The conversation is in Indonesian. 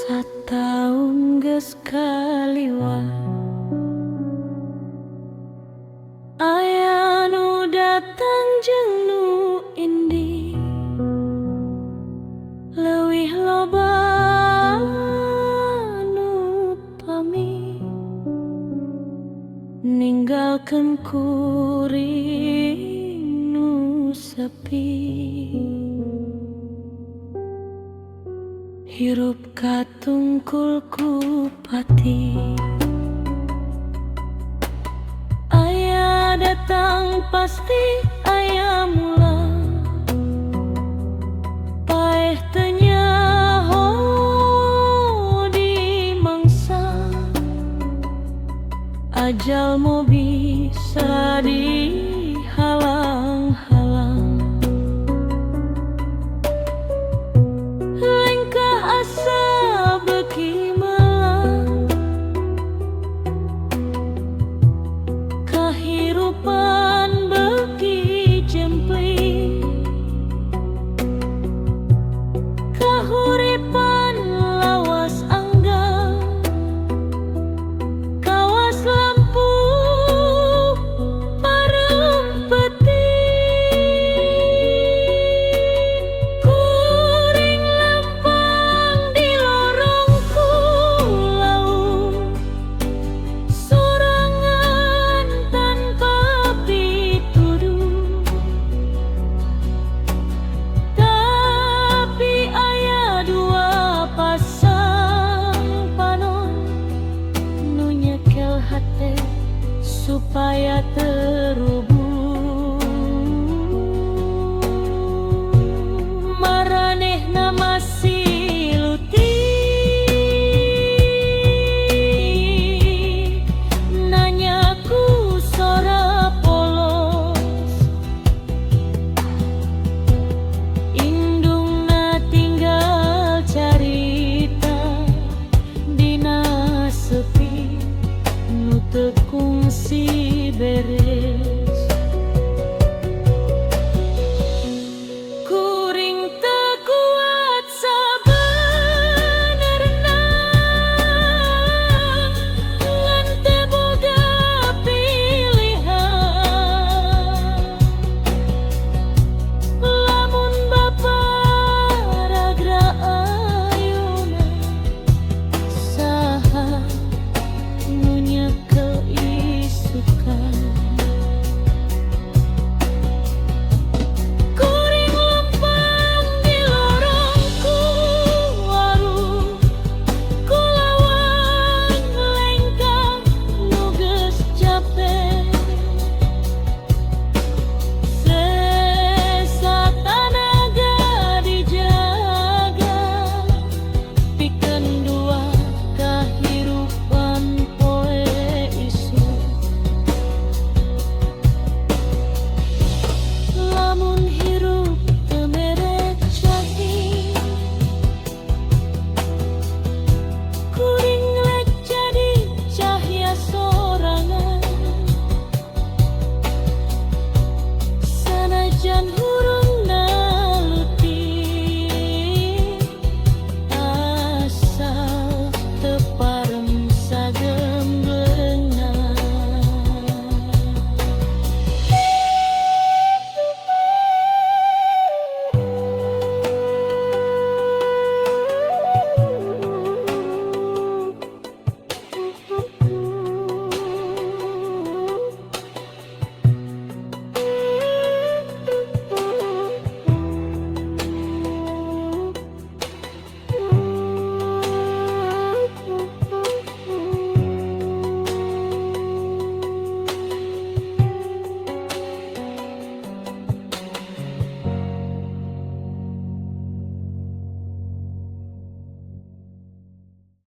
Sataun geus kaliwat aya nu datang jeung nu indi, leuwih loba nu pami ninggalkeun kuring nu sepi. Hirup katungkul ku pati, aya datang pasti aya mula, paeh teu nyaho di mangsa, ajal mau bisa dihalang-halang. Asa beuki melang, kahirupan beuki jempling, kahuripan lawas angga, kawas lampu parem peti. Supaya terhubung maranehna masih leutik, nanyaku sora polos, indungna tinggal carita dina sepi nu teu kungsi bere.